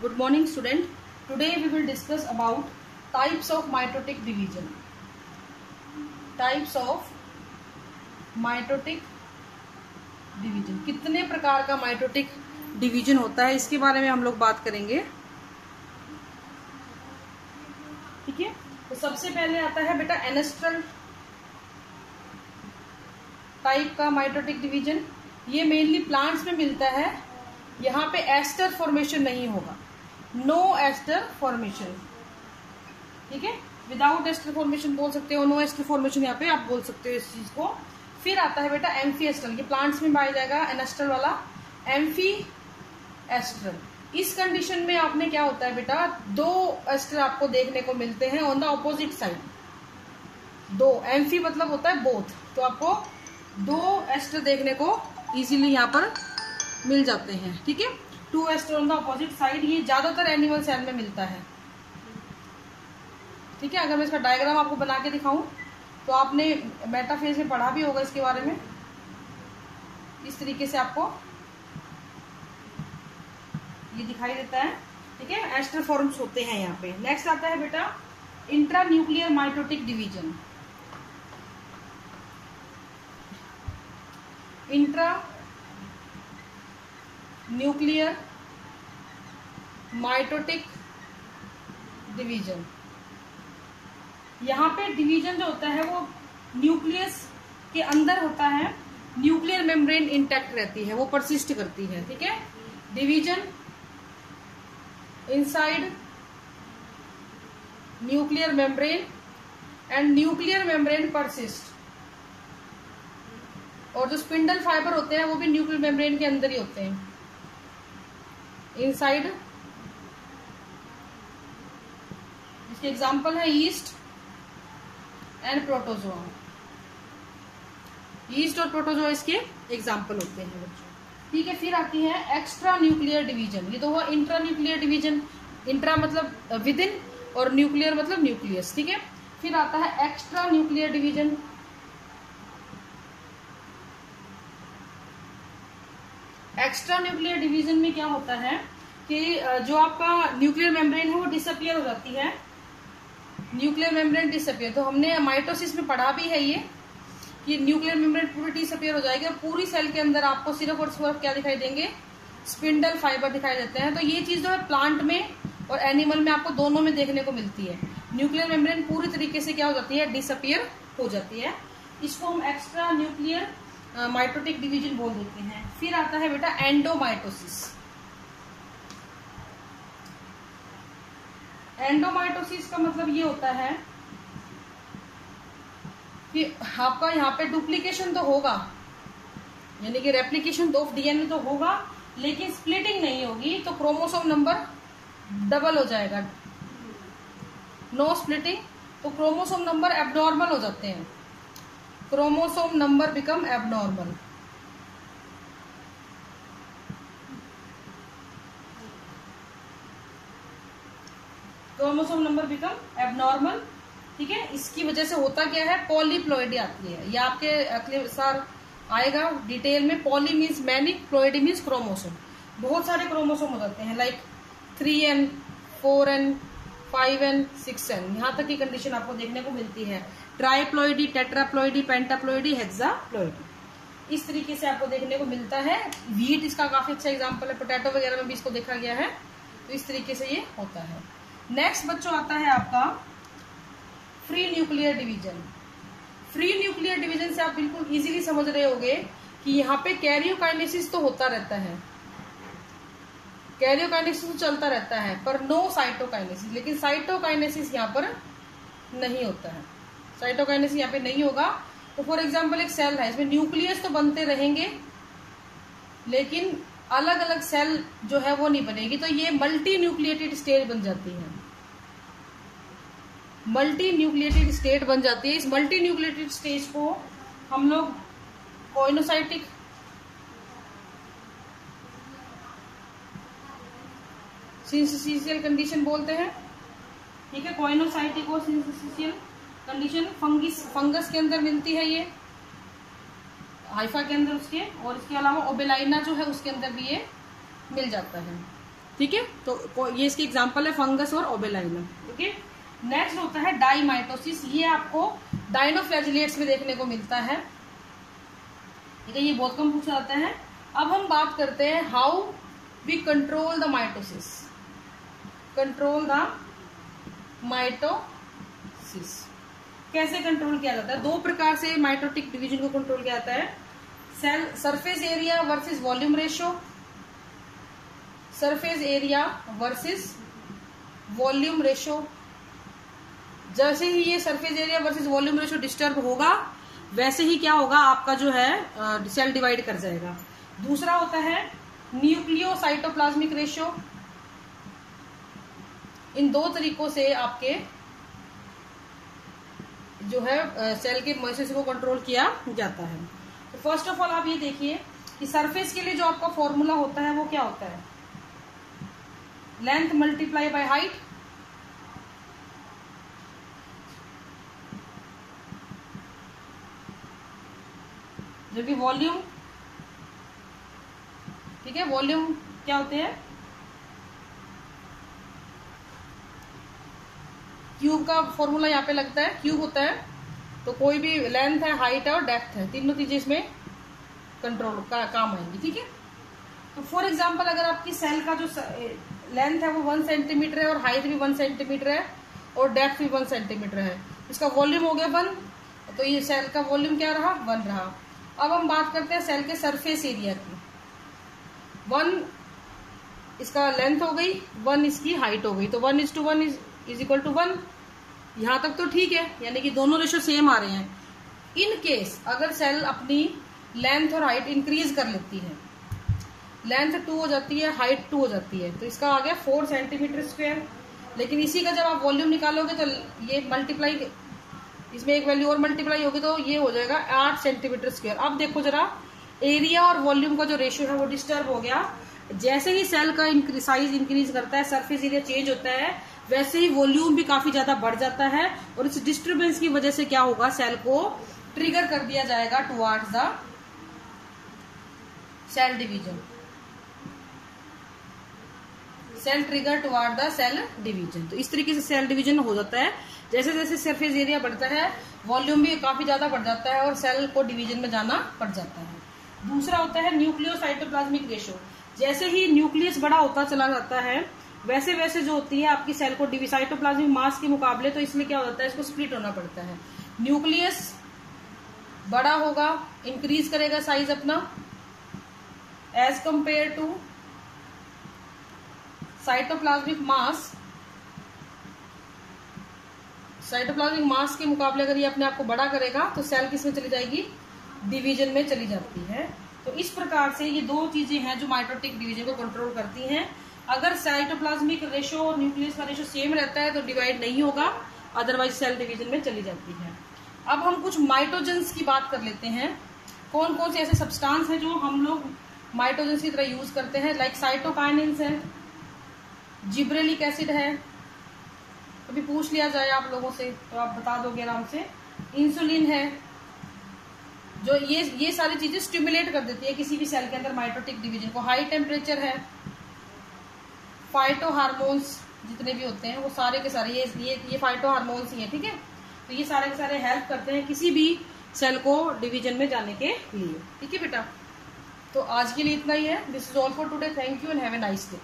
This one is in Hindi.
Good morning, student. Today we will discuss about types of mitotic division. Types of mitotic division. कितने प्रकार का mitotic division होता है, इसके बारे में हम लोग बात करेंगे. ठीक है. तो सबसे पहले आता है बेटा एनेस्ट्रल टाइप का माइटोटिक डिवीजन. ये मेनली प्लांट्स में मिलता है. यहाँ पे एस्टर फॉर्मेशन नहीं होगा. No aster formation. ठीक है. विदाउट एस्टर फॉर्मेशन बोल सकते हो, नो एस्टर फॉर्मेशन यहाँ पे आप बोल सकते हो इस चीज को. फिर आता है बेटा एम्फी एस्ट्रल. ये प्लांट्स में पाया जाएगा एनेस्ट्रल वाला. Amphi astral. इस कंडीशन में आपने क्या होता है बेटा, दो एस्टर आपको देखने को मिलते हैं ऑन द ऑपोजिट साइड. दो. एम्फी मतलब होता है बोथ. तो आपको दो एस्टर देखने को इजीली यहाँ पर मिल जाते हैं. ठीक है. Two aster on the opposite side. ये ज्यादातर एनिमल सेल में मिलता है. ठीक है. अगर मैं इसका डायग्राम आपको बना के दिखाऊं तो आपने मेटाफेज में पढ़ा भी होगा इसके बारे में. इस तरीके से आपको ये दिखाई देता है. ठीक है. एस्टर फॉर्म्स होते हैं यहाँ पे. नेक्स्ट आता है बेटा intra nuclear mitotic division. Intra nuclear mitotic division. यहाँ पे डिवीजन जो होता है वो न्यूक्लियस के अंदर होता है. न्यूक्लियर मेम्ब्रेन इंटैक्ट रहती है, वो परसिस्ट करती है. ठीक है. Division inside nuclear membrane and nuclear membrane persist. और जो स्पिंडल फाइबर होते हैं वो भी न्यूक्लियर मेम्ब्रेन के अंदर ही होते हैं. इनसाइड. इसके एग्जांपल है ईस्ट एंड प्रोटोजोआ. ईस्ट और प्रोटोजोआ इसके एग्जांपल होते हैं बच्चों. ठीक है. फिर आती है एक्स्ट्रा न्यूक्लियर डिवीजन. ये तो हुआ इंट्रा न्यूक्लियर डिवीजन. इंट्रा मतलब विद इन और न्यूक्लियर मतलब न्यूक्लियस. ठीक है. फिर आता है extra nuclear division. Extra nuclear division में क्या होता है कि जो आपका न्यूक्लियर मेम्ब्रेन है वो डिसअपियर हो जाती है. Nuclear membrane disappear. तो हमने माइटोसिस में पढ़ा भी है ये कि न्यूक्लियर मेम्ब्रेन पूरी डिसअपियर हो जाएगी. पूरी सेल के अंदर आपको सिर्फ और सिर्फ क्या दिखाई देंगे, स्पिंडल फाइबर दिखाई देते हैं. तो ये चीज जो है प्लांट में और एनिमल में आपको दोनों में देखने को मिलती है. न्यूक्लियर मेम्ब्रेन पूरी तरीके से क्या हो जाती है, डिसअपियर हो जाती है. इसको हम एक्स्ट्रा न्यूक्लियर माइटोटिक डिवीजन बोल देते हैं. फिर आता है बेटा एंडोमाइटोसिस. एंडोमाइटोसिस का मतलब ये होता है कि आपका यहाँ पे डुप्लीकेशन तो होगा, यानी कि रेप्लिकेशन ऑफ डीएनए तो होगा, लेकिन स्प्लिटिंग नहीं होगी. तो क्रोमोसोम नंबर डबल हो जाएगा. No splitting. तो क्रोमोसोम नंबर एबनॉर्मल हो जाते हैं. Chromosome number become abnormal. Chromosome number become abnormal. ठीक है. इसकी वजह से होता क्या है, पॉलीप्लॉइडी आती है. ये आपके सार आएगा डिटेल में. Poly means many, ploidy means chromosome. बहुत सारे क्रोमोसोम हो जाते हैं, like 3n, 4n, 5n, 6n. यहाँ तक की कंडीशन आपको देखने को मिलती है. ट्राइप्लॉइडी, टेट्राप्लॉइडी, पेंटाप्लॉइडी, हेक्साप्लॉइडी. इस तरीके से आपको देखने को मिलता है. व्हीट इसका काफी अच्छा एग्जांपल है. पोटैटो वगैरह में भी इसको देखा गया है. तो इस तरीके से ये होता है. नेक्स्ट बच्चों आता है आपका free nuclear division. Free nuclear division से आप बिल्कुल इजीली समझ रहे होंगे कि यहाँ पे कैरियोकाइनेसिस तो होता रहता है. कैरियोकाइनेसिस तो चलता रहता है, पर नो साइटोकाइनेसिस. लेकिन साइटोकाइनेसिस यहाँ पर नहीं होता है. साइटोकाइनेसिस यहाँ पे नहीं होगा. तो फॉर एग्जाम्पल एक सेल है, इसमें न्यूक्लियस तो बनते रहेंगे लेकिन अलग अलग सेल जो है वो नहीं बनेगी. तो ये मल्टी न्यूक्लिएटेड स्टेज बन जाती है. मल्टी न्यूक्लिएटेड स्टेट बन जाती है. इस मल्टी न्यूक्लिएटेड स्टेज को हम लोग कोइनोसाइटिक सिंथेसियल कंडीशन बोलते हैं. ठीक है. कोइनोसाइटिक और सिंथेसियल कंडीशन फंगस के अंदर मिलती है ये. हाइफा के अंदर उसके, और इसके अलावा ओबेलाइना जो है उसके अंदर भी ये मिल जाता है। ठीक है, तो ये इसके एग्जांपल है फंगस और ओबेलाइनम। ठीक है, नेक्स्ट होता है डाइमाइटोसिस। ये आपको डायनोफ्लैजिलेट्स में देखने को मिलता है। ठीक है, ये बहुत कम पूछा जाता है। अब हम बात करते हैं how we control the mitosis. Control the mitosis कैसे कंट्रोल किया जाता है? दो प्रकार से माइटोटिक डिवीजन को कंट्रोल किया जाता है, cell surface area versus volume ratio, surface area versus volume ratio. जैसे ही ये surface area versus volume ratio disturb होगा, वैसे ही क्या होगा, आपका जो है सेल डिवाइड कर जाएगा। दूसरा होता है न्यूक्लियोसाइटोप्लाज्मिक रेशियो। इन दो तरीकों से आपके जो है सेल के माइटोसिस को कंट्रोल किया जाता है। तो फर्स्ट ऑफ ऑल आप ये देखिए कि सरफेस के लिए जो आपका फॉर्मूला होता है वो क्या होता है, लेंथ मल्टीप्लाई बाय हाइट। जबकि वॉल्यूम, ठीक है, वॉल्यूम क्या होते हैं, क्यूब का फॉर्मूला यहाँ पे लगता है, क्यूब होता है। तो कोई भी लेंथ है, हाइट है और डेप्थ है, तीनों चीजें इसमें कंट्रोल का काम आएंगी। ठीक है, तो फॉर एग्जांपल अगर आपकी सेल का जो लेंथ है वो 1 सेंटीमीटर है और हाइट भी 1 सेंटीमीटर है और डेप्थ भी 1 सेंटीमीटर है, इसका वॉल्यूम हो गया 1, तो ये सेल का वॉल्यूम क्या रहा, 1 रहा। अब हम बात करते हैं सेल के सरफेस एरिया की। 1 इसका लेंथ हो गई, 1 इसकी हाइट हो गई, तो 1:1 इज इक्वल टू 1। यहां तक तो ठीक है, यानी कि दोनों रेशो सेम आ रहे हैं। इन केस अगर सेल अपनी लेंथ और हाइट इंक्रीज कर लेती है, लेंथ 2 हो जाती है, हाइट 2 हो जाती है, तो इसका आ गया 4 सेंटीमीटर स्क्वायर। लेकिन इसी का जब आप वॉल्यूम निकालोगे तो ये मल्टीप्लाई, इसमें एक वैल्यू और मल्टीप्लाई होगी तो ये हो जाएगा 8 सेंटीमीटर स्क्वायर। अब देखो जरा, एरिया और वॉल्यूम का जो रेशियो है वो डिस्टर्ब हो गया। जैसे ही सेल का साइज इंक्रीज करता है, सरफेस एरिया चेंज होता है, वैसे ही वॉल्यूम भी काफी ज्यादा बढ़ जाता है। और इस डिस्टर्बेंस की वजह से क्या होगा, सेल को ट्रिगर कर दिया जाएगा towards the cell division. Cell trigger toward the cell division. तो इस तरीके से सेल डिवीजन हो जाता है। जैसे जैसे सरफेस एरिया बढ़ता है, वॉल्यूम भी काफी ज्यादा बढ़ जाता है और सेल को डिवीजन में जाना पड़ जाता है। दूसरा होता है न्यूक्लियोसाइटोप्लाज्मिक रेशियो। जैसे ही न्यूक्लियस बड़ा होता चला जाता है, वैसे वैसे जो होती है आपकी सेल को साइटोप्लाज्मिक मास के मुकाबले, तो इसलिए क्या होता है, इसको स्प्लिट होना पड़ता है। न्यूक्लियस बड़ा होगा, इंक्रीज करेगा साइज अपना as compare to cytoplasmic mass. Cytoplasmic mass के मुकाबले अगर ये अपने आप को बड़ा करेगा तो सेल किसमें चली जाएगी, डिवीजन में चली जाती है। तो इस प्रकार से ये दो चीजें हैं जो माइटोटिक डिवीजन को कंट्रोल करती हैं। अगर साइटोप्लाज्मिक रेशो और न्यूक्लियस का रेशो सेम रहता है तो डिवाइड नहीं होगा, अदरवाइज सेल डिवीजन में चली जाती है। अब हम कुछ माइटोजेंस की बात कर लेते हैं। कौन कौन से ऐसे सब्सटेंस हैं जो हम लोग माइटोजेंस की तरह यूज करते हैं, लाइक साइटोकाइनिन्स है, जिब्रेलिक एसिड है, कभी पूछ लिया जाए आप लोगों से तो आप बता दोगे आराम से। इंसुलिन है, जो ये सारी चीजें स्टिमुलेट कर देती है किसी भी सेल के अंदर माइटोटिक डिवीजन को। हाई टेम्परेचर है, फाइटो हार्मोन्स जितने भी होते हैं वो सारे के सारे ये फाइटो हार्मोन्स ही है। ठीक है, तो ये सारे के सारे हेल्प करते हैं किसी भी सेल को डिवीजन में जाने के लिए। ठीक है बेटा, तो आज के लिए इतना ही है। This is all for today. Thank you and have a nice day.